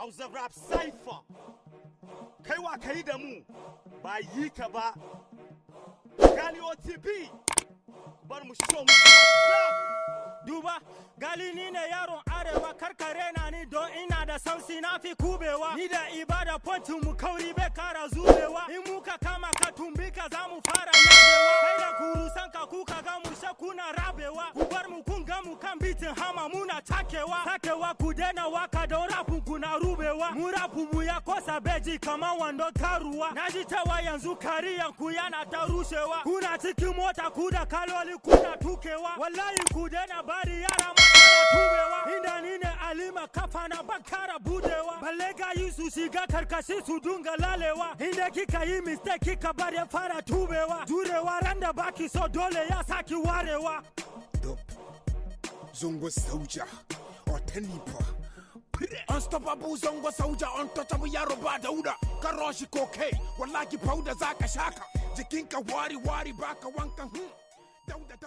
Hausa Rap Cypher. Kai wa kai da mu ba yi ka ba. Gali OTP. Bar mu show mu. Duba, gali ni ne yaron arewa karkare na ni don ina da sausi na fi kubewa. Ni da ibada pontin mu kauri bai kara zubewa. In muka kama ka tumbika za mu fara yabewa. Kai da kurusan ka kuka ga mu shakuna rabewa. Ku bar mu kun ga mu kan bitin hama muna takewa. Takewa ku dena waka don rapun ku na rubewa. Mu rapu mu ya kosa beji kaman wando karuwa. Naji cewa yanzu kariyan ku yana ta rushewa. Kuna cikin mota ku da kaloli kuna tukewa. Wallahi ku dena bari yara makara tubewa. Inda ni ne alima kafa na bakara budewa. Balle gayi su shiga karkashi su dunga lalewa. Inda kika yi mistake kika bar ya fara tubewa. Jurewa randa baki so dole ya saki warewa. Dope, Zongo Soldier, or Tenipa. Unstoppable Zongo Soldier, untouchable Yaroba Dauda. Karoshi Koke, Walaki Powder Zaka Shaka. Jikinka Wari Baka Wanka. Dauda.